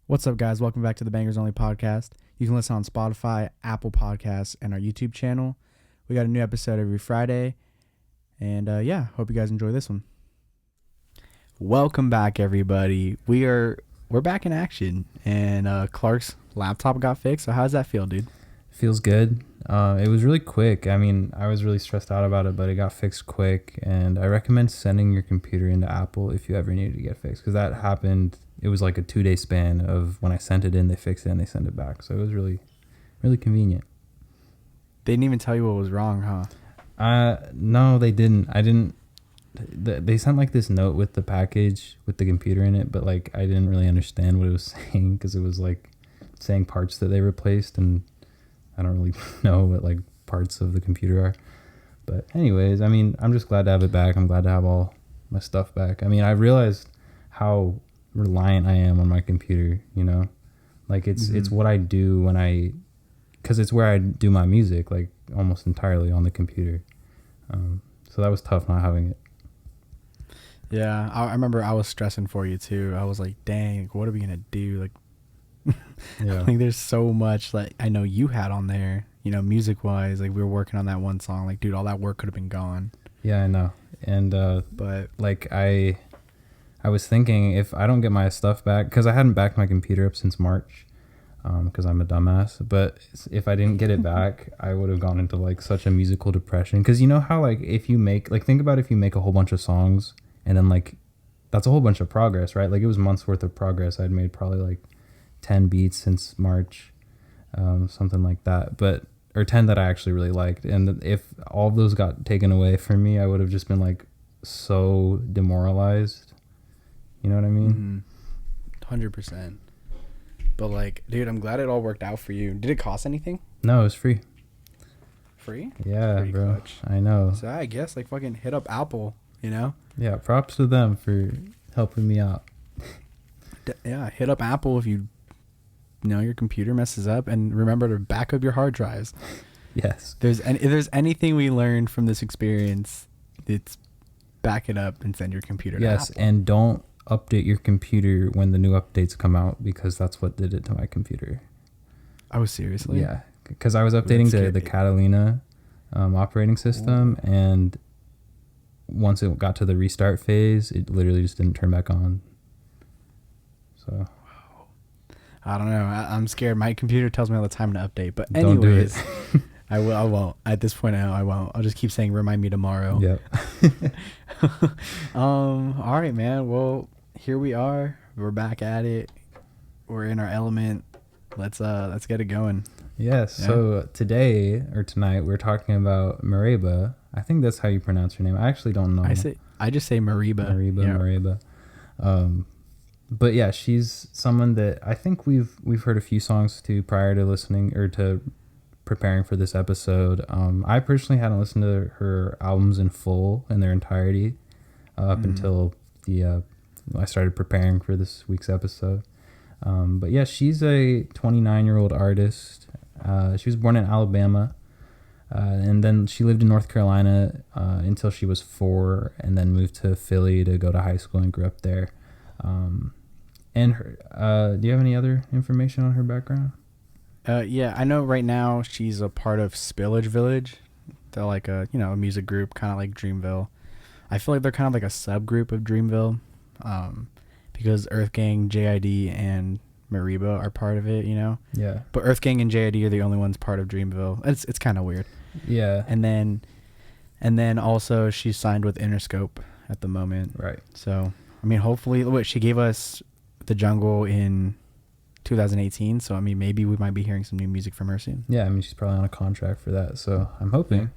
What's up, guys? Welcome back to the Bangers Only podcast. You can listen on Spotify, Apple Podcasts, and our YouTube channel. We got a new episode every Friday. And hope you guys enjoy this one. Welcome back, everybody. We're back in action, and Clark's laptop got fixed. So how does that feel, dude? Feels good. It was really quick. I mean, I was really stressed out about it, but it got fixed quick. And I recommend sending your computer into Apple if you ever needed to get fixed, because that happened. It was like a 2-day span of when I sent it in, they fixed it and they sent it back. So it was really, really convenient. They didn't even tell you what was wrong, huh? No, they didn't. They sent like this note with the package with the computer in it, but like I didn't really understand what it was saying because it was like saying parts that they replaced, and I don't really know what like parts of the computer are. But anyways, I mean, I'm just glad to have it back. I'm glad to have all my stuff back. I mean, I realized how reliant I am on my computer, you know, like it's what I do because it's where I do my music, like almost entirely on the computer. So that was tough not having it. Yeah, I remember I was stressing for you too. I was like, dang, what are we gonna do? Like, Yeah. like there's so much like I know you had on there, you know, music wise. Like we were working on that one song. Like, dude, all that work could have been gone. Yeah, I know. And but like I was thinking, if I don't get my stuff back, because I hadn't backed my computer up since March, because I'm a dumbass. But if I didn't get it back, I would have gone into like such a musical depression. Because you know how like if you make like think about if you make a whole bunch of songs and then like that's a whole bunch of progress, right? Like it was months worth of progress. I'd made probably like 10 beats since March, something like that. Or 10 that I actually really liked. And if all of those got taken away from me, I would have just been like so demoralized. You know what I mean? 100%. But like, dude, I'm glad it all worked out for you. Did it cost anything? No, it was free. Free? Yeah, Pretty bro. clutch. I know. So I guess like fucking hit up Apple, you know? Yeah, props to them for helping me out. Yeah, hit up Apple if you know your computer messes up, and remember to back up your hard drives. Yes. If there's anything we learned from this experience, it's back it up and send your computer to Yes, Apple. and don't update your computer when the new updates come out, because that's what did it to my computer. Oh, seriously? Yeah, because I was updating to the Catalina operating system, and once it got to the restart phase, it literally just didn't turn back on. So I don't know. I'm scared. My computer tells me all the time to update. But don't do anyways, it. I won't. At this point, I won't. I'll just keep saying, remind me tomorrow. Yep. All right, man. Well, here we are. We're back at it. We're in our element. Let's get it going. Yes. Yeah. So today or tonight we're talking about Mereba. I think that's how you pronounce her name. I actually don't know. I just say Mereba. Mereba. But yeah, she's someone that I think we've heard a few songs to prior to listening or to preparing for this episode. I personally hadn't listened to her albums in full in their entirety up until I started preparing for this week's episode. But yeah, she's a 29-year-old artist. She was born in Alabama, and then she lived in North Carolina until she was 4, and then moved to Philly to go to high school and grew up there. And her, do you have any other information on her background? Yeah, I know right now she's a part of Spillage Village. They're like a music group, kind of like Dreamville. I feel like they're kind of like a subgroup of Dreamville, because Earth Gang, JID, and Mereba are part of it, you know? Yeah. But Earth Gang and JID are the only ones part of Dreamville. It's kind of weird. Yeah. And then also she's signed with Interscope at the moment. Right. So, I mean, hopefully, she gave us The Jungle in 2018. So, I mean, maybe we might be hearing some new music from her soon. Yeah, I mean, she's probably on a contract for that, so I'm hoping.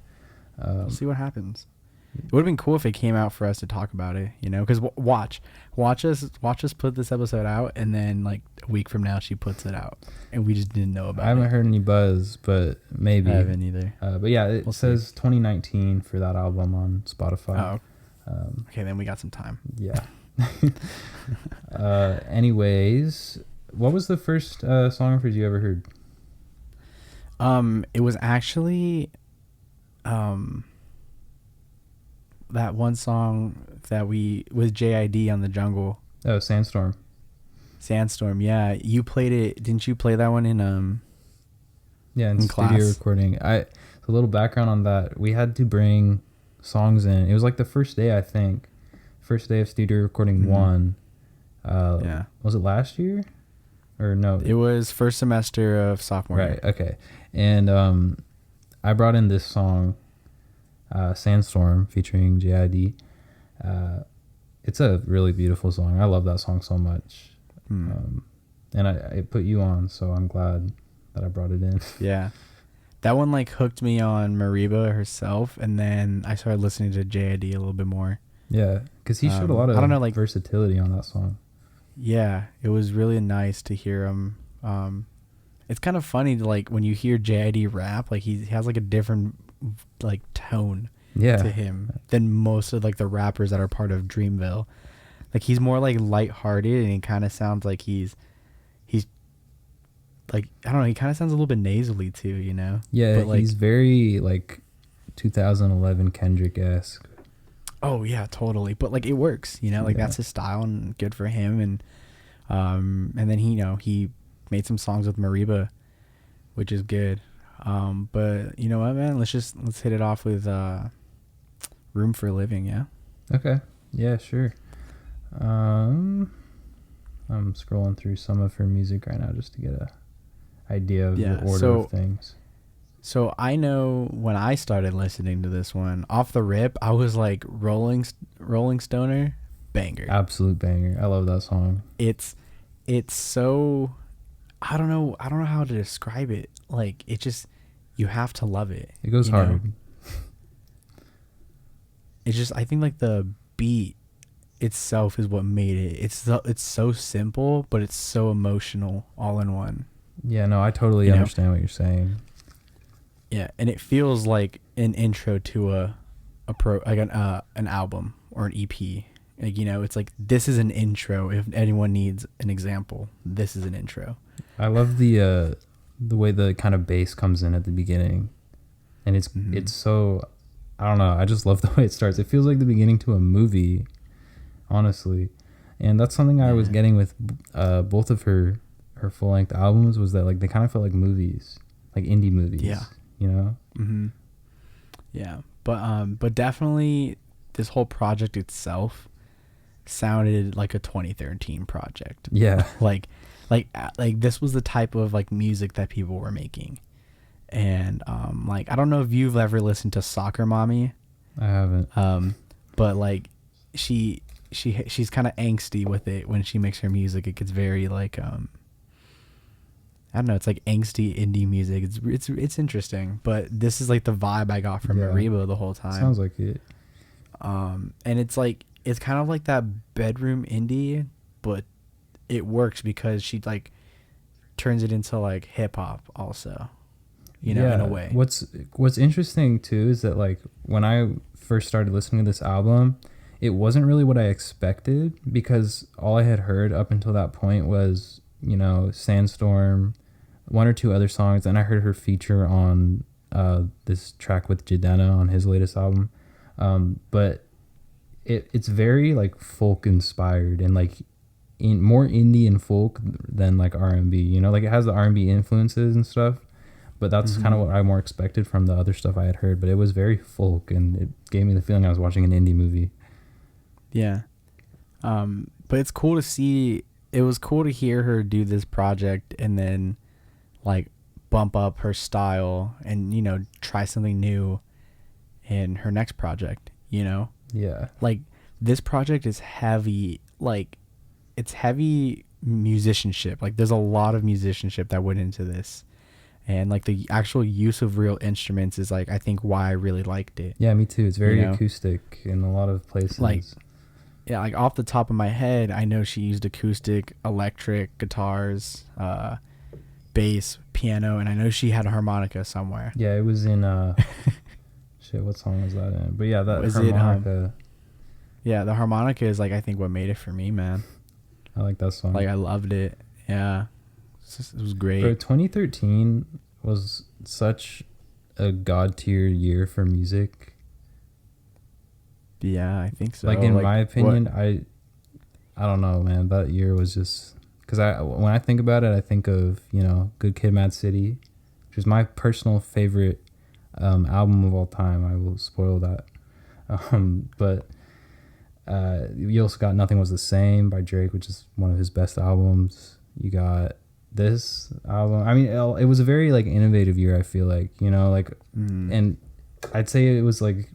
We'll see what happens. It would have been cool if it came out for us to talk about it, you know, because watch us put this episode out, and then like a week from now she puts it out, and we just didn't know about it. I haven't heard any buzz, but maybe. I haven't either. But yeah, it says 2019 for that album on Spotify. Oh, okay, then we got some time. Yeah. Anyways, what was the first song of hers you ever heard? It was actually that one song that with JID on The Jungle. Oh, Sandstorm. Sandstorm. Yeah, you played it. Didn't you play that one in Yeah, in in studio class? recording. A little background on that. We had to bring songs in. It was like the first day, I think. First day of studio recording Mhm. one. Yeah. Was it last year? Or no? It was first semester of sophomore Right. year. Okay. And I brought in this song, Sandstorm, featuring JID. It's a really beautiful song. I love that song so much. And I put you on, so I'm glad that I brought it in. Yeah. That one like hooked me on Mereba herself, and then I started listening to JID a little bit more. Yeah, because he showed a lot I don't know, of like, versatility on that song. yeah, it was really nice to hear him. It's kind of funny to like when you hear JID rap, like he has like a different like tone Yeah. to him than most of like the rappers that are part of Dreamville. Like he's more like lighthearted, and he kind of sounds like he's like, I don't know, he kind of sounds a little bit nasally too, you know? Yeah, But like, he's very like 2011 Kendrick-esque. oh yeah, totally. But like it works, you know, like Yeah. that's his style and good for him. And then he made some songs with Mereba, which is good. But you know what, man? Let's hit it off with Room for Living, yeah? Okay. Yeah, sure. I'm scrolling through some of her music right now just to get a idea of Yeah, the order so of things. So I know when I started listening to this one, off the rip, I was like Rolling Stoner, banger. Absolute banger. I love that song. It's so, I don't know how to describe it. Like it just, you have to love it. It goes you know? hard. It's just, I think like the beat itself is what made it. It's so simple, but it's so emotional all in one. Yeah, no, I totally understand what you're saying. Yeah, and it feels like an intro to an album or an EP. Like, you know, it's like, this is an intro. If anyone needs an example, this is an intro. I love the way the kind of bass comes in at the beginning, and it's so, I don't know. I just love the way it starts. It feels like the beginning to a movie, honestly, and that's something I was getting with both of her full length albums, was that like they kind of felt like movies, like indie movies. Yeah. You know. Yeah, but definitely this whole project itself sounded like a 2013 project. Yeah. like this was the type of like music that people were making. And like, I don't know if you've ever listened to Soccer Mommy. I haven't. But like she's kind of angsty with it when she makes her music. It gets very like I don't know, it's like angsty indie music. It's interesting, but this is like the vibe I got from Mereba the whole time. Sounds like it. And it's like, it's kind of like that bedroom indie, but it works because she like turns it into like hip hop also, you know, in a way. What's interesting too is that like when I first started listening to this album, it wasn't really what I expected, because all I had heard up until that point was, you know, Sandstorm, one or two other songs, and I heard her feature on this track with Jadena on his latest album. But it's very like folk inspired, and like more indie and folk than like R&B, you know, like it has the R&B influences and stuff, but that's kind of what I more expected from the other stuff I had heard. But it was very folk, and it gave me the feeling I was watching an indie movie. Yeah. But it's cool to see. It was cool to hear her do this project and then like bump up her style and, you know, try something new in her next project, you know? Yeah. Like this project is heavy, like it's heavy musicianship. Like there's a lot of musicianship that went into this. And like the actual use of real instruments is like, I think why I really liked it. Yeah, me too. It's very you know? Acoustic in a lot of places. Like, yeah, like off the top of my head, I know she used acoustic, electric, guitars, bass, piano, and I know she had a harmonica somewhere. Yeah, it was in shit, what song was that in? But yeah, that Was harmonica. Yeah, the harmonica is like, I think what made it for me, man. I like that song. Like I loved it. Yeah. It was great. Bro, 2013 was such a god tier year for music. Yeah, I think so. Like in my opinion, I don't know, man. That year was just because when I think about it, I think of, you know, Good Kid, Mad City, which is my personal favorite album of all time. I will spoil that. But you also got Nothing Was the Same by Drake, which is one of his best albums. You got this album. I mean, it was a very like innovative year, I feel like, you know, like, and I'd say it was like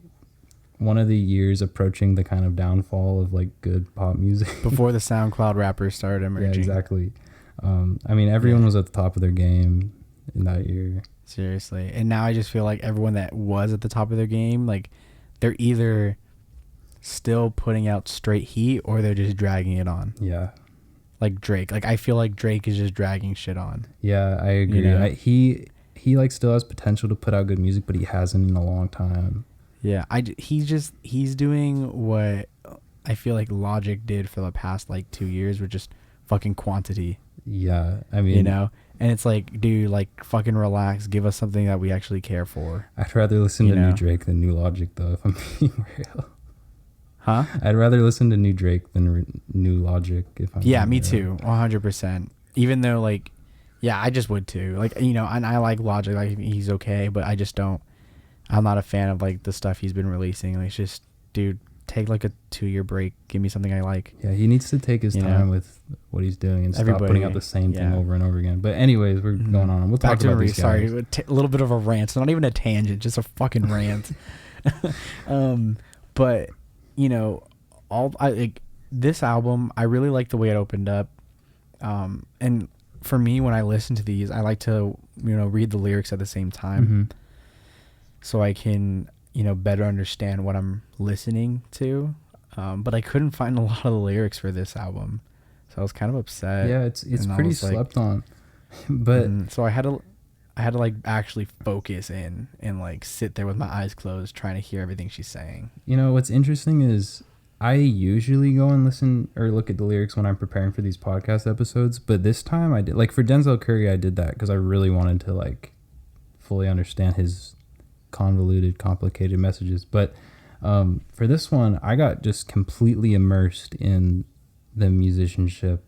one of the years approaching the kind of downfall of like good pop music before the SoundCloud rappers started emerging. Yeah, exactly. I mean, everyone was at the top of their game in that year. Seriously. And now I just feel like everyone that was at the top of their game, like, they're either still putting out straight heat or they're just dragging it on. Yeah. Like Drake. Like, I feel like Drake is just dragging shit on. Yeah, I agree. You know? He like still has potential to put out good music, but he hasn't in a long time. Yeah, he's doing what I feel like Logic did for the past like 2 years, with just fucking quantity. Yeah, I mean, you know, and it's like, dude, like, fucking relax, give us something that we actually care for. I'd rather listen to new Drake than new Logic, though, if I'm being real. Huh? I'd rather listen to new Drake than new Logic, if I'm Yeah, being me real. too, 100%. Even though, like, yeah, I just would too. Like, you know, and I like Logic, like, he's okay, but I just don't. I'm not a fan of like the stuff he's been releasing. Like, it's just, dude, take like a 2-year break. Give me something I like. Yeah, he needs to take his time with what he's doing and stop putting out the same thing over and over again. But anyways, we're going on. We'll talk about these guys. Sorry, a little bit of a rant. It's not even a tangent, just a fucking rant. But you know, this album, I really like the way it opened up. And for me, when I listen to these, I like to, you know, read the lyrics at the same time. Mm-hmm. So I can, you know, better understand what I'm listening to. But I couldn't find a lot of the lyrics for this album, so I was kind of upset. Yeah, it's pretty slept on. But so I had to like actually focus in and like sit there with my eyes closed, trying to hear everything she's saying. You know, what's interesting is I usually go and listen or look at the lyrics when I'm preparing for these podcast episodes, but this time I did, like for Denzel Curry, I did that because I really wanted to like fully understand his convoluted, complicated messages. But for this one, I got just completely immersed in the musicianship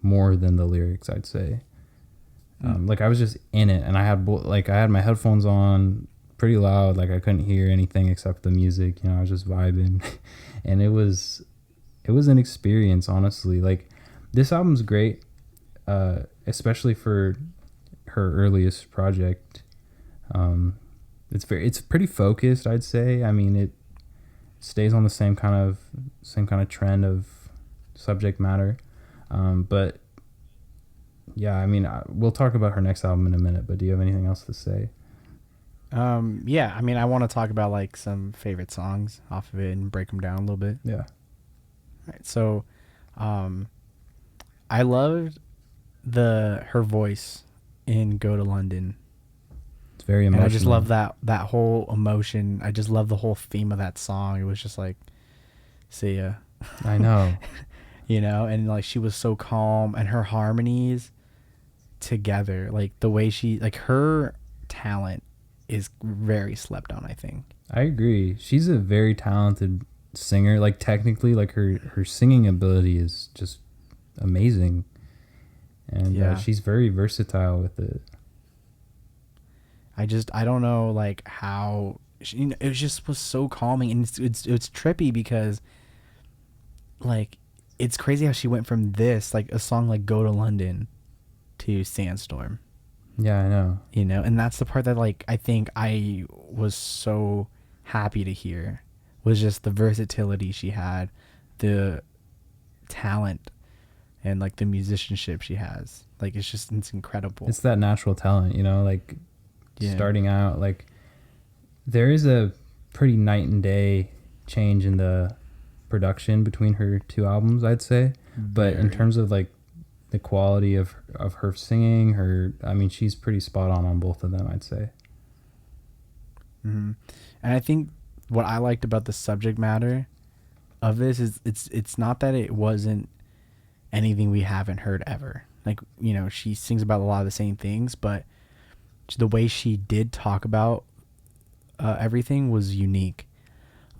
more than the lyrics, I'd say. Like I was just in it, and I had my headphones on pretty loud, like I couldn't hear anything except the music. You know, I was just vibing, and it was an experience, honestly. Like, this album's great, especially for her earliest project. It's pretty focused, I'd say. I mean, it stays on the same kind of trend of subject matter, but yeah, I mean, we'll talk about her next album in a minute. But do you have anything else to say? Yeah, I mean, I want to talk about like some favorite songs off of it and break them down a little bit. Yeah. All right. So, I loved her voice in "Go to London." It's very emotional. And I just love that whole emotion. I just love the whole theme of that song. It was just like, see ya. I know. You know, and like she was so calm, and her harmonies together, like the way she, like, her talent is very slept on, I think. I agree. She's a very talented singer. Like, technically, like her singing ability is just amazing. And she's very versatile with it. I don't know, like, how she, you know, it just was so calming, and it's trippy because, like, it's crazy how she went from this, like, a song like "Go to London" to "Sandstorm." Yeah, I know. You know, and that's the part that, like, I think I was so happy to hear, was just the versatility she had, the talent, and like the musicianship she has. Like, it's incredible. It's that natural talent, you know, like, starting out, like, there is a pretty night and day change in the production between her two albums, I'd say. But in terms of like the quality of her singing, I mean, she's pretty spot on both of them, I'd say. Mm-hmm. And I think what I liked about the subject matter of this is it's not that it wasn't anything we haven't heard ever. Like, you know, she sings about a lot of the same things, but the way she did talk about everything was unique.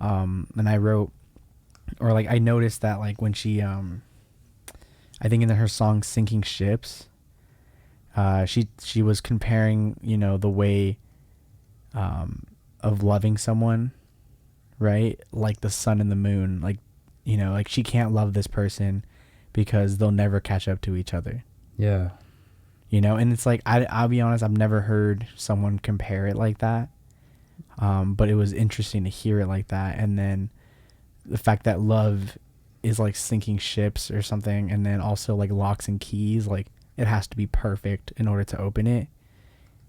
And I noticed that, like, when she I think in her song "Sinking Ships," she was comparing, the way of loving someone, right? Like the sun and the moon. Like, like she can't love this person because they'll never catch up to each other. Yeah. And it's like, I'll be honest, I've never heard someone compare it like that. But it was interesting to hear it like that. And then the fact that love is like sinking ships or something, and then also like locks and keys, like it has to be perfect in order to open it.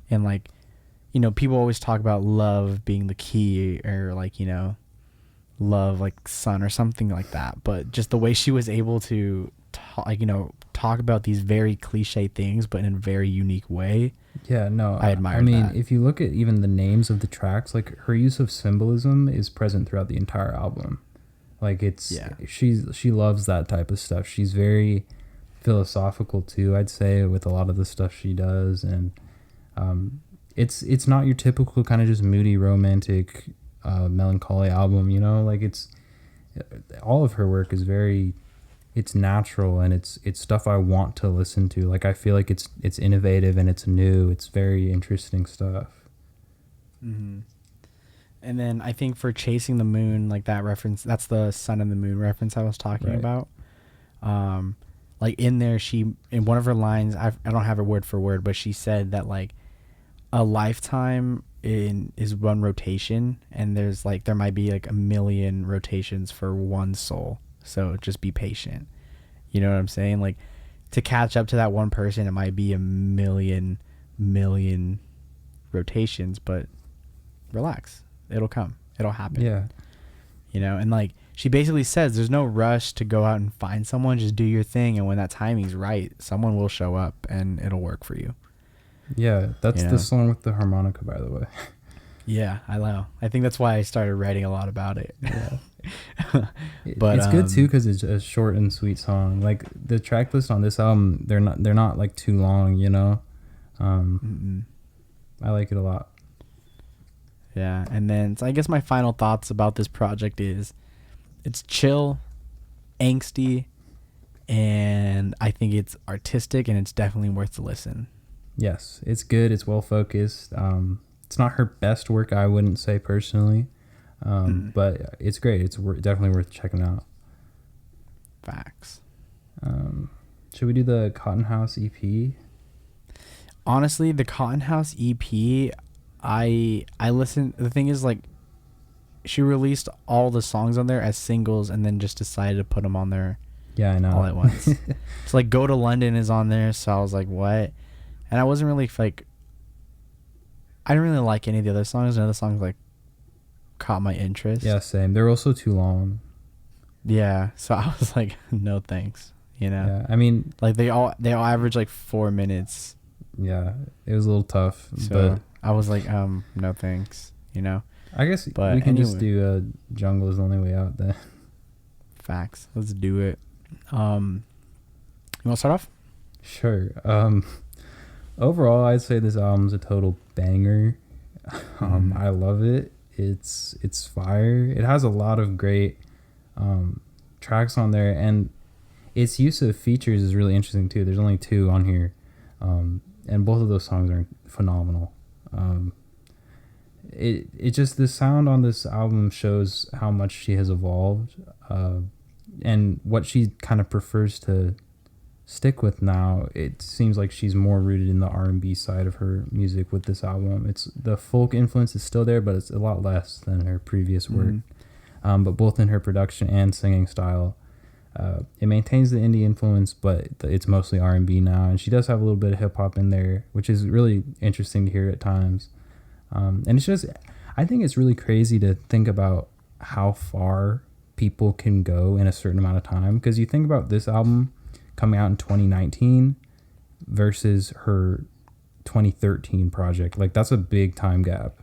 And like, people always talk about love being the key, or like, love like sun or something like that. But just the way she was able to talk about these very cliche things, but in a very unique way. Yeah, no, I admire I mean, that. if you look at even the names of the tracks, like her use of symbolism is present throughout the entire album. Like she loves that type of stuff. She's very philosophical too, I'd say, with a lot of the stuff she does. And it's not your typical kind of just moody, romantic, melancholy album, like it's all of her work is very, it's natural, and it's stuff I want to listen to. Like I feel like it's innovative and it's new. It's very interesting stuff. Mm-hmm. And then I think for Chasing the Moon, like that reference, that's the sun and the moon reference I was talking about. Like in there, she, in one of her lines, I don't have it word for word, but she said that like a lifetime is one rotation, and there might be like a million rotations for one soul. So just be patient. You know what I'm saying? Like to catch up to that one person, it might be a million rotations, but relax. It'll come. It'll happen. Yeah. And like she basically says there's no rush to go out and find someone. Just do your thing, and when that timing's right, someone will show up and it'll work for you. Yeah, that's the song with the harmonica, by the way. Yeah, I know. I think that's why I started writing a lot about it. Yeah. But it's good too because it's a short and sweet song. Like the track list on this album, they're not like too long, I like it a lot. Yeah, and then so I guess my final thoughts about this project is it's chill, angsty, and I think it's artistic, and it's definitely worth the listen. Yes, it's good. It's well focused. It's not her best work, I wouldn't say personally, but it's great. It's definitely worth checking out. Facts. Should we do the Cotton House EP? Honestly, the Cotton House EP, I listened. The thing is, like, she released all the songs on there as singles, and then just decided to put them on there. Yeah, I know. All at once. So like, Go to London is on there, so I was like, what? And I wasn't really like, I didn't really like any of the other songs. None of the songs like caught my interest. Yeah, same. They're also too long. Yeah, so I was like, no thanks. Yeah, I mean, like they all average like 4 minutes. Yeah, it was a little tough, so but I was like, no thanks. I guess but we can just do Jungle is the Only Way Out then. Facts. Let's do it. You want to start off? Sure. Overall, I'd say this album's a total banger. I love it. It's fire. It has a lot of great tracks on there, and its use of features is really interesting too. There's only 2 on here, and both of those songs are phenomenal. It just, the sound on this album shows how much she has evolved, and what she kind of prefers to stick with now. It seems like she's more rooted in the R&B side of her music with this album. It's the folk influence is still there, but it's a lot less than her previous work. But both in her production and singing style, it maintains the indie influence, but it's mostly R&B now, and she does have a little bit of hip-hop in there, which is really interesting to hear at times. And it's just, I think it's really crazy to think about how far people can go in a certain amount of time, because you think about this album coming out in 2019 versus her 2013 project. Like, that's a big time gap.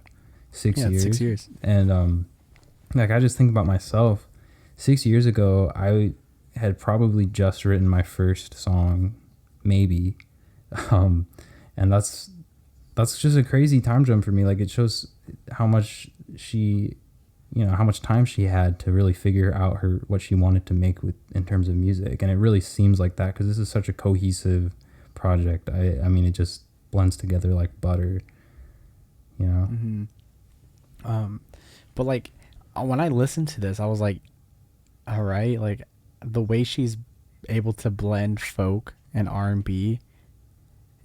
6 years. 6 years. And like, I just think about myself. 6 years ago, I had probably just written my first song, maybe. And that's just a crazy time jump for me. Like, it shows how much she you know, how much time she had to really figure out what she wanted to make with in terms of music. And it really seems like that, because this is such a cohesive project. I mean, it just blends together like butter, you know. But like when I listened to this, I was like, all right, like the way she's able to blend folk and R&B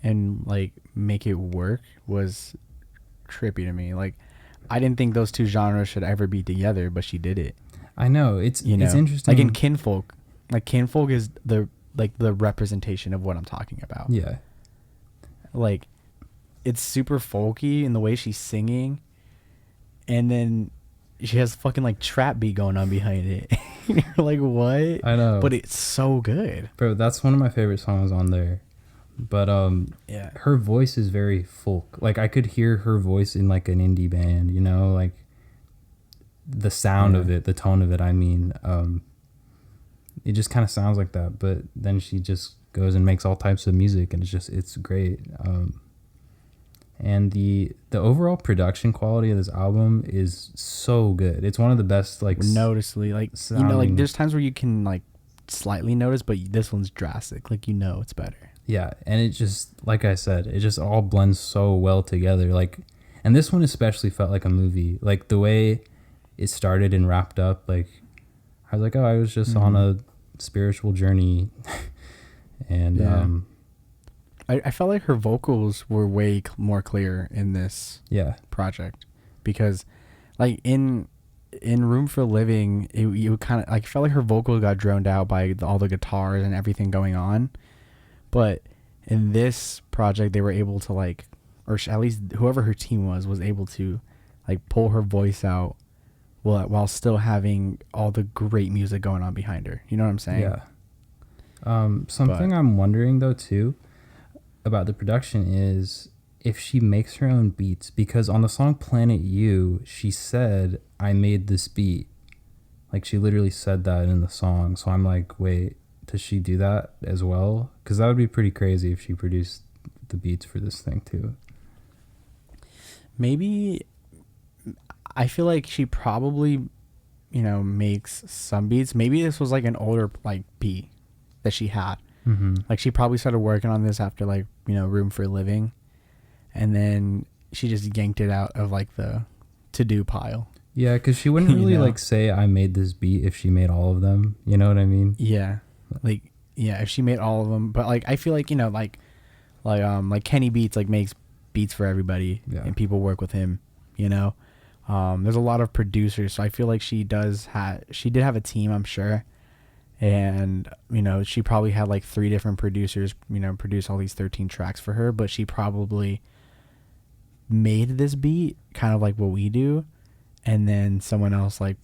and like make it work was trippy to me. Like I didn't think those two genres should ever be together, but she did it. I know, it's interesting. Like in Kinfolk, like Kinfolk is the representation of what I'm talking about. Yeah. Like it's super folky in the way she's singing, and then she has fucking like trap beat going on behind it. You're like, what? I know. But it's so good. Bro, that's one of my favorite songs on there. But yeah, her voice is very folk. Like I could hear her voice in like an indie band, you know, like the sound of it, the tone of it, I mean, it just kind of sounds like that. But then she just goes and makes all types of music, and it's great. And the overall production quality of this album is so good. It's one of the best, like, noticeably, like sounding. You know, like there's times where you can like slightly notice, but this one's drastic. Like, you know, it's better. Yeah, and it just, like I said, it just all blends so well together. Like, and this one especially felt like a movie. Like the way it started and wrapped up. Like, I was like, oh, I was just on a spiritual journey, and I felt like her vocals were way more clear in this project, because like in Room for Living, you kind of like felt like her vocals got drowned out by all the guitars and everything going on, but in this project they were able to like, or at least whoever her team was able to like pull her voice out while still having all the great music going on behind her. You know what I'm saying? Yeah. Something I'm wondering though too about the production is if she makes her own beats, because on the song Planet You, she said, I made this beat. Like, she literally said that in the song. So I'm like, wait, does she do that as well? Because that would be pretty crazy if she produced the beats for this thing too. Maybe, I feel like she probably, you know, makes some beats. Maybe this was like an older like beat that she had. Like she probably started working on this after like, you know, Room for Living, and then she just yanked it out of like the to-do pile. Yeah, because she wouldn't really like say I made this beat if she made all of them. You know what I mean? Yeah, like if she made all of them. But like I feel like, you know, like Kenny Beats like makes beats for everybody, and people work with him. You know, there's a lot of producers, so I feel like she did have a team, I'm sure. And, you know, she probably had like 3 different producers, you know, produce all these 13 tracks for her, but she probably made this beat kind of like what we do, and then someone else like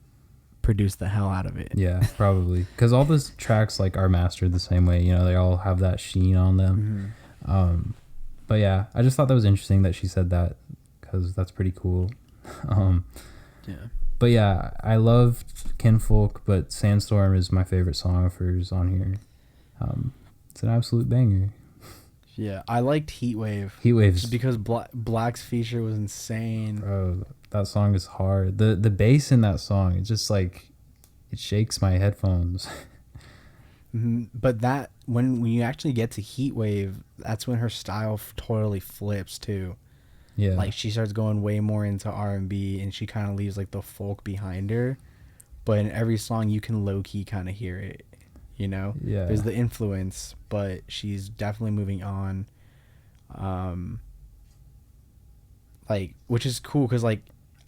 produced the hell out of it. Yeah, probably. Because all those tracks like are mastered the same way, you know, they all have that sheen on them. But yeah, I just thought that was interesting that she said that, because that's pretty cool. Yeah. But yeah, I love Kinfolk, but Sandstorm is my favorite song of hers on here. It's an absolute banger. Yeah, I liked Heatwave. Heatwave's just because Black's feature was insane. Bro, that song is hard. The bass in that song, it just like, it shakes my headphones. But that when you actually get to Heatwave, that's when her style totally flips too. Yeah, like she starts going way more into R&B, and she kind of leaves like the folk behind her. But in every song, you can low key kind of hear it. You know, there's the influence, but she's definitely moving on. Like, which is cool, because like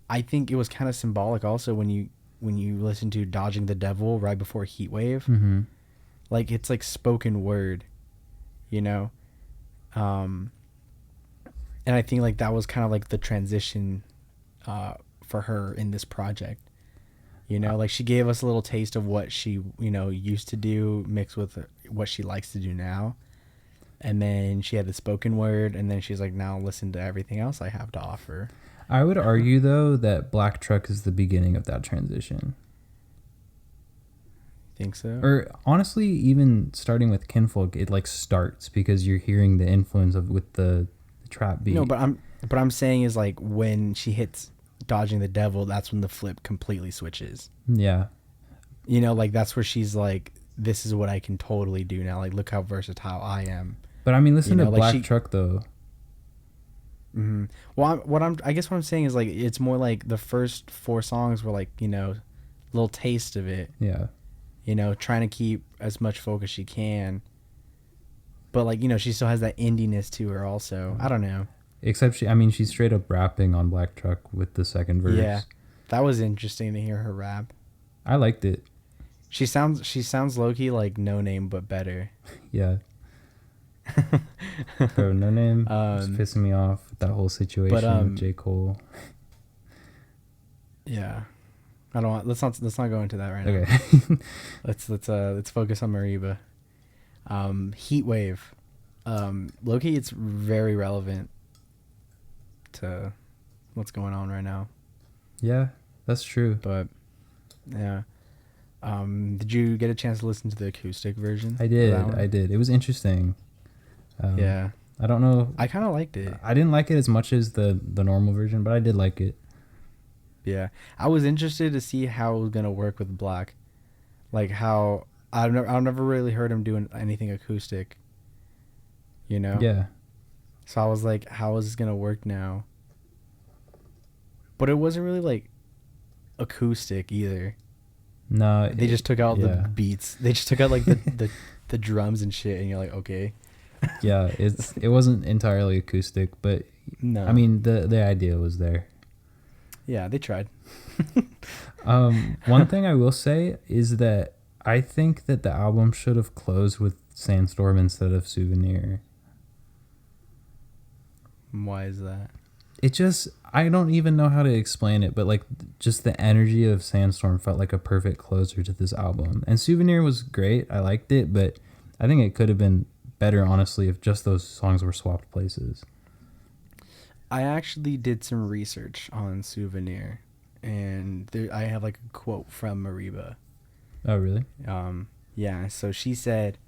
I think it was kind of symbolic also when you listen to Dodging the Devil right before Heatwave. Like, it's like spoken word, you know. And I think like that was kind of like the transition for her in this project. You know, like she gave us a little taste of what she, you know, used to do mixed with what she likes to do now. And then she had the spoken word, and then she's like, now listen to everything else I have to offer. I would argue though that Black Truck is the beginning of that transition. Think so? Or honestly, even starting with Kinfolk, it like starts because you're hearing the influence of with the trap beat. No, but I'm saying is like when she hits dodging the devil, that's when the flip completely switches. Yeah. You know, like that's where she's like, this is what I can totally do now. Like, look how versatile I am. But I mean, listen You to know, like Black Truck though. Mm-hmm. Well, I guess what I'm saying is like it's more like the first 4 songs were like, you know, little taste of it. Yeah. You know, trying to keep as much focus she can. But like, you know, she still has that indiness to her also. I don't know. Except she's straight up rapping on Black Truck with the second verse. Yeah. That was interesting to hear her rap. I liked it. She sounds low-key like No Name but better. Yeah. Bro, No Name was pissing me off with that whole situation with J. Cole. Yeah. I don't want let's not go into that right now. Okay. Let's focus on Mereba. Heat Wave. Low-key, it's very relevant to what's going on right now. Yeah, that's true. But yeah. Did you get a chance to listen to the acoustic version? I did. It was interesting. Yeah. I don't know. I kind of liked it. I didn't like it as much as the normal version, but I did like it. Yeah. I was interested to see how it was going to work with Black. Like how I've never really heard him doing anything acoustic. You know? Yeah. So I was like, how is this going to work now? But it wasn't really like acoustic either. No, they just took out the beats. They just took out like the drums and shit, and you're like, okay. Yeah, it wasn't entirely acoustic, but no. I mean the idea was there. Yeah, they tried. One thing I will say is that I think that the album should have closed with Sandstorm instead of Souvenir. Why is that? It just, I don't even know how to explain it, but like just the energy of Sandstorm felt like a perfect closer to this album. And Souvenir was great. I liked it, but I think it could have been better, honestly, if just those songs were swapped places. I actually did some research on Souvenir, and I have like a quote from Mereba. Oh, really? Yeah, so she said,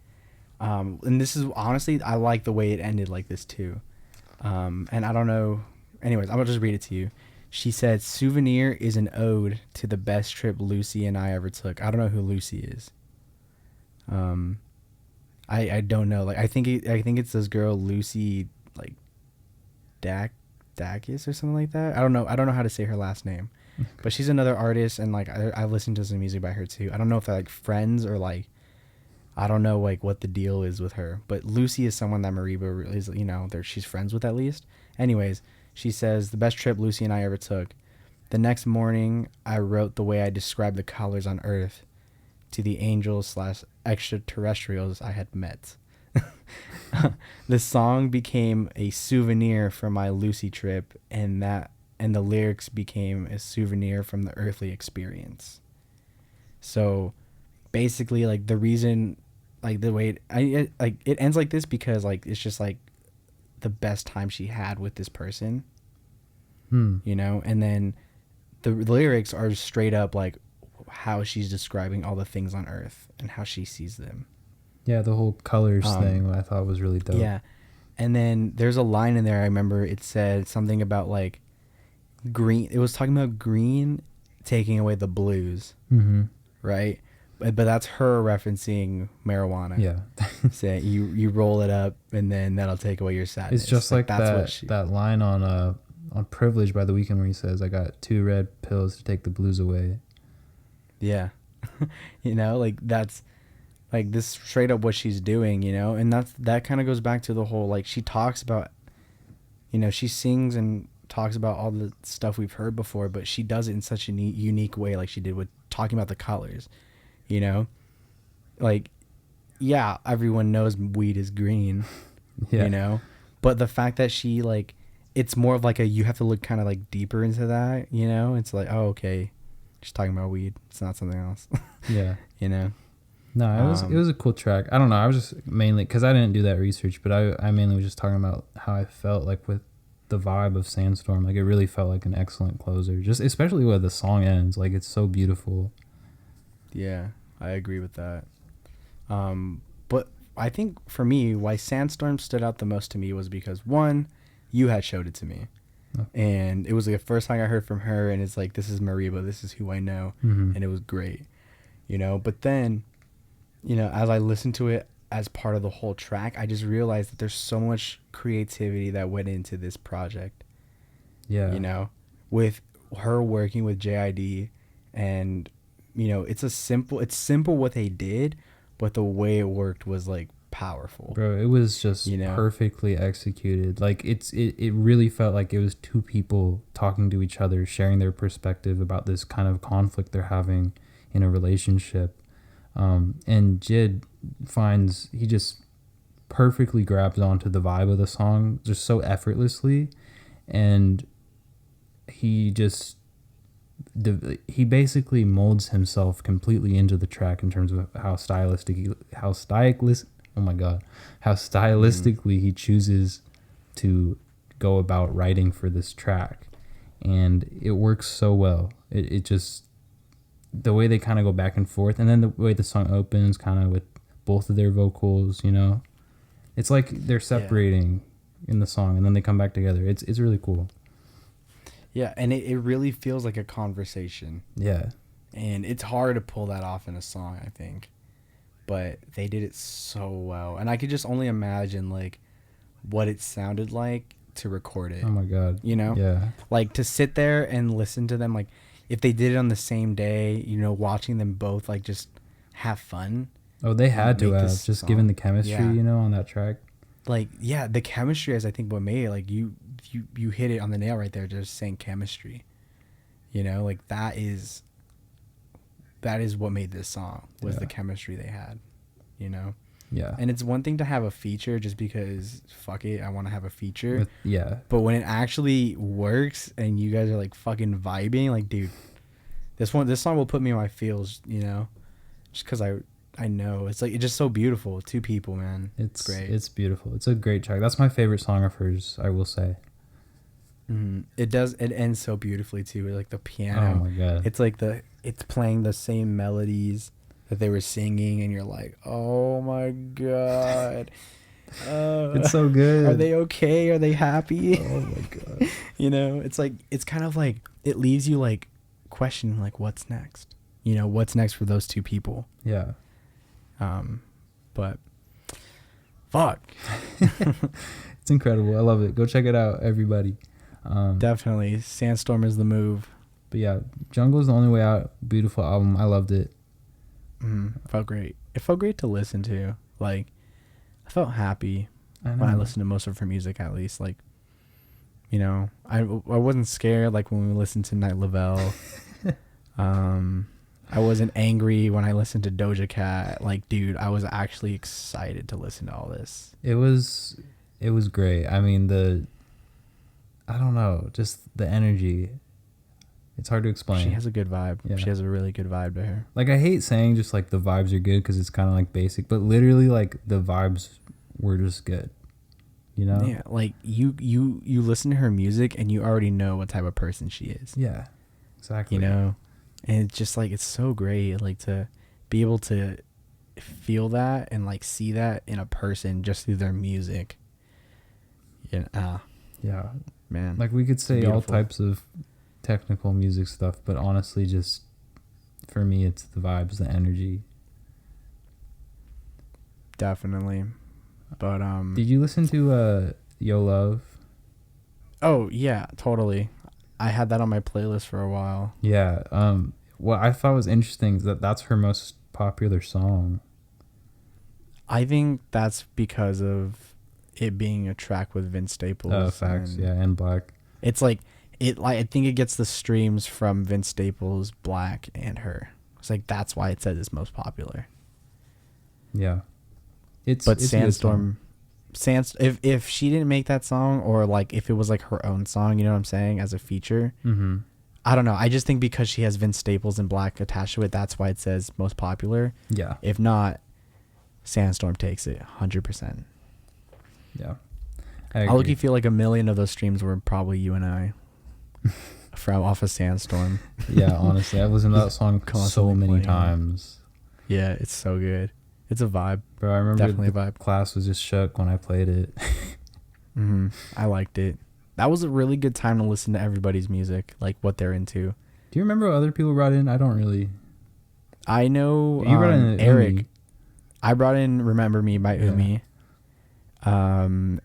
and this is honestly, I like the way it ended like this too. And I don't know. Anyways, I'm going to just read it to you. She said, Souvenir is an ode to the best trip Lucy and I ever took. I don't know who Lucy is. I don't know. Like I think it's this girl Lucy like Dacus or something like that. I don't know how to say her last name. But she's another artist, and like I've listened to some music by her too. I don't know if they're like friends or like I don't know like what the deal is with her. But Lucy is someone that Mereba is, you know, she's friends with at least. Anyways, she says, the best trip Lucy and I ever took. The next morning, I wrote the way I described the colors on Earth to the angels/extraterrestrials I had met. The song became a souvenir from my Lucy trip, and the lyrics became a souvenir from the earthly experience. So basically, like the reason, like the way it ends like this because like it's just like the best time she had with this person, you know, and then the lyrics are straight up like how she's describing all the things on Earth and how she sees them. Yeah, the whole colors thing I thought was really dope. Yeah, and then there's a line in there. I remember it said something about like green. It was talking about green taking away the blues, right? But that's her referencing marijuana. Yeah. Saying you roll it up and then that'll take away your sadness. It's just like that line on Privilege by The Weeknd where he says, I got 2 red pills to take the blues away. Yeah. You know, like that's like this straight up what she's doing, you know? And that kind of goes back to the whole, like she talks about, you know, she sings and talks about all the stuff we've heard before, but she does it in such a unique way, like she did with talking about the colors. You know, like, yeah, everyone knows weed is green, you know, but the fact that she like, it's more of like you have to look kind of like deeper into that, you know, it's like, oh, okay, she's talking about weed. It's not something else. Yeah. You know? No, it was a cool track. I don't know. I was just mainly, cause I didn't do that research, but I mainly was just talking about how I felt like with the vibe of Sandstorm. Like it really felt like an excellent closer, just especially where the song ends. Like it's so beautiful. Yeah. I agree with that. But I think for me, why Sandstorm stood out the most to me was because, one, you had showed it to me. And it was like the first song I heard from her, and it's like, this is Mereba, this is who I know. Mm-hmm. And it was great, you know. But then, you know, as I listened to it as part of the whole track, I just realized that there's so much creativity that went into this project. Yeah. You know, with her working with JID, and you know, it's simple what they did, but the way it worked was like powerful. Bro, it was just, you know, perfectly executed. Like it really felt like it was two people talking to each other, sharing their perspective about this kind of conflict they're having in a relationship. And Jid he just perfectly grabs onto the vibe of the song just so effortlessly, and he basically molds himself completely into the track in terms of how stylistically he chooses to go about writing for this track, and it works so well. It just, the way they kind of go back and forth, and then the way the song opens kind of with both of their vocals, you know, it's like they're separating in the song and then they come back together. It's really cool. Yeah, and it really feels like a conversation. Yeah. And it's hard to pull that off in a song, I think. But they did it so well. And I could just only imagine, like, what it sounded like to record it. Oh, my God. You know? Yeah. Like, to sit there and listen to them, like, if they did it on the same day, you know, watching them both, like, just have fun. Oh, they had to have, just given the chemistry, you know, on that track. Like, yeah, the chemistry is, I think, what made it. Like, you hit it on the nail right there, just saying chemistry. You know, like, that is what made this song, was the chemistry they had, you know? Yeah. And it's one thing to have a feature just because, fuck it, I want to have a feature. Yeah. But when it actually works and you guys are, like, fucking vibing, like, dude, this song will put me in my feels, you know? Just because I know. It's, like, it's just so beautiful. Two people, man. It's great. It's beautiful. It's a great track. That's my favorite song of hers, I will say. Mm-hmm. It ends so beautifully, too. Like, the piano. Oh, my God. It's, like, it's playing the same melodies that they were singing, and you're like, oh my God. It's so good. Are they okay? Are they happy? Oh my God. You know, it's like, it's kind of like, it leaves you like questioning, like, what's next? You know, what's next for those two people? Yeah. But fuck. It's incredible. I love it. Go check it out, everybody. Definitely. Sandstorm is the move. But yeah, Jungle is the only way out. Beautiful album. I loved it. Felt great. It felt great to listen to. Like, I felt happy when I listened to most of her music, at least. Like, you know, I wasn't scared like when we listened to Night Lavelle. I wasn't angry when I listened to Doja Cat. Like, dude, I was actually excited to listen to all this. It was great. I mean, I don't know, just the energy. It's hard to explain. She has a good vibe. Yeah. She has a really good vibe to her. Like, I hate saying just like the vibes are good because it's kind of like basic, but literally like the vibes were just good. You know? Yeah, like you listen to her music and you already know what type of person she is. Yeah, exactly. You know, and it's just like, it's so great, like, to be able to feel that and like see that in a person just through their music. Yeah, man. Like, we could say all types of technical music stuff, but honestly, just for me, it's the vibes, the energy. Definitely. But did you listen to Yo Love? Oh yeah, totally. I had that on my playlist for a while. Yeah. What I thought was interesting is that that's her most popular song. I think that's because of it being a track with Vince Staples. Oh, facts. Yeah, and Black. It's like I think it gets the streams from Vince Staples, Black, and her. It's like, that's why it says it's most popular. Yeah. It's Sandstorm, if she didn't make that song, or like if it was like her own song, you know what I'm saying, as a feature. I don't know. I just think because she has Vince Staples and Black attached to it, that's why it says most popular. Yeah. If not, Sandstorm takes it 100%. Yeah. I look, you feel like 1 million of those streams were probably you and I from off of Sandstorm. Yeah, honestly, I've listened to that song so many times. Yeah, it's so good. It's a vibe. Bro, I remember definitely a vibe. Class was just shook when I played it. I liked it. that was a really good time to listen to everybody's music, like what they're into. Do you remember what other people brought in? I don't really. I know You brought in Eric. Umi. I brought in "Remember Me" by Umi.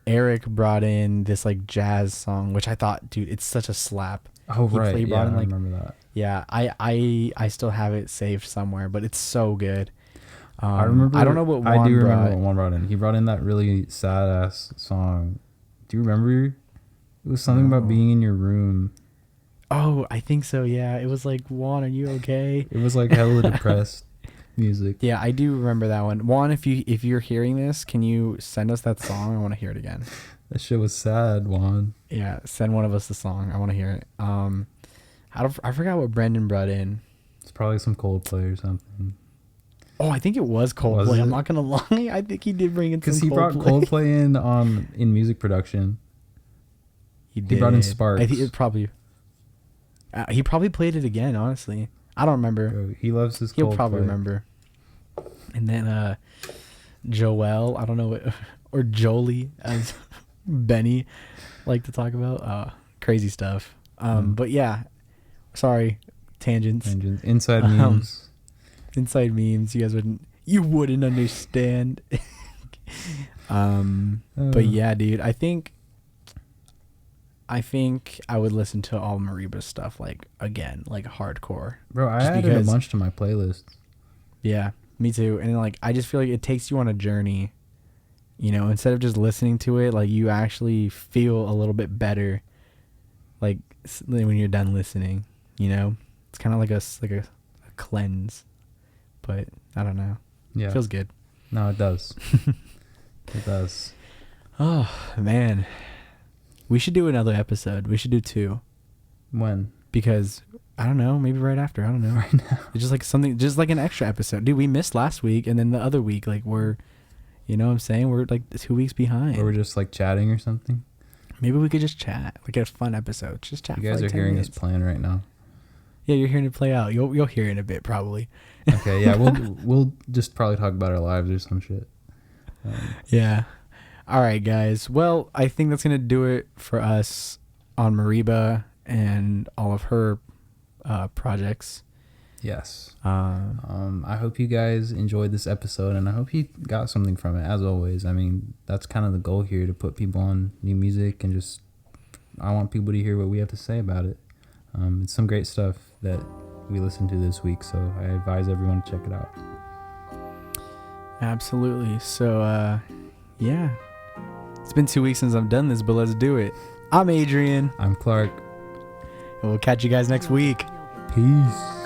Eric brought in this like jazz song, which I thought, dude, it's such a slap. Oh, right. He brought in, I like, remember that. Yeah, I still have it saved somewhere, but it's so good. I remember. I don't know what Juan I do brought. remember what Juan brought in. He brought in that really sad ass song. Do you remember? It was something about being in your room. Oh, I think so. Yeah, it was like, Juan, are you okay? It was like hella depressed music. Yeah, I do remember that one. Juan, if you're hearing this, can you send us that song? I want to hear it again. That shit was sad, Juan. Yeah, send one of us the song. I want to hear it. I forgot what Brendan brought in. It's probably some Coldplay or something. Oh, I think it was Coldplay. Was it? I'm not gonna lie. I think he did bring in some Coldplay. Because he brought Coldplay in music production. He brought in Sparks. I think it probably. He probably played it again. Honestly, I don't remember. Bro, he loves his Coldplay. He'll probably remember. And then Joel, I don't know what, or Jolie, as Benny like to talk about. Crazy stuff. But yeah, sorry, tangents. Inside memes. Inside memes. You wouldn't understand. But yeah, dude, I think I would listen to all Mereba's stuff like again, like hardcore. Bro, I added a bunch to my playlist. Yeah, me too. And like I just feel like it takes you on a journey. You know, instead of just listening to it, like you actually feel a little bit better like when you're done listening, you know? It's kind of like a cleanse. But I don't know. Yeah. It feels good. No, it does. It does. Oh, man. We should do another episode. We should do 2. When? Because, I don't know, maybe right after. I don't know. Right now. It's just like an extra episode. Dude, we missed last week, and then the other week, like, we're, you know what I'm saying? We're, like, 2 weeks behind. Or we're just, like, chatting or something. Maybe we could just chat. Like, a fun episode. Just chat. You guys are hearing this plan right now. Yeah, you're hearing it play out. You'll hear it in a bit, probably. Okay, yeah, we'll just probably talk about our lives or some shit. Yeah. All right, guys. Well, I think that's going to do it for us on Mereba and all of her projects. Yes. I hope you guys enjoyed this episode, and I hope you got something from it, as always. I mean, that's kind of the goal here, to put people on new music, and just, I want people to hear what we have to say about it. It's some great stuff that we listened to this week, so I advise everyone to check it out. Absolutely. So, yeah. It's been 2 weeks since I've done this, but let's do it. I'm Adrian. I'm Clark. And we'll catch you guys next week. Peace.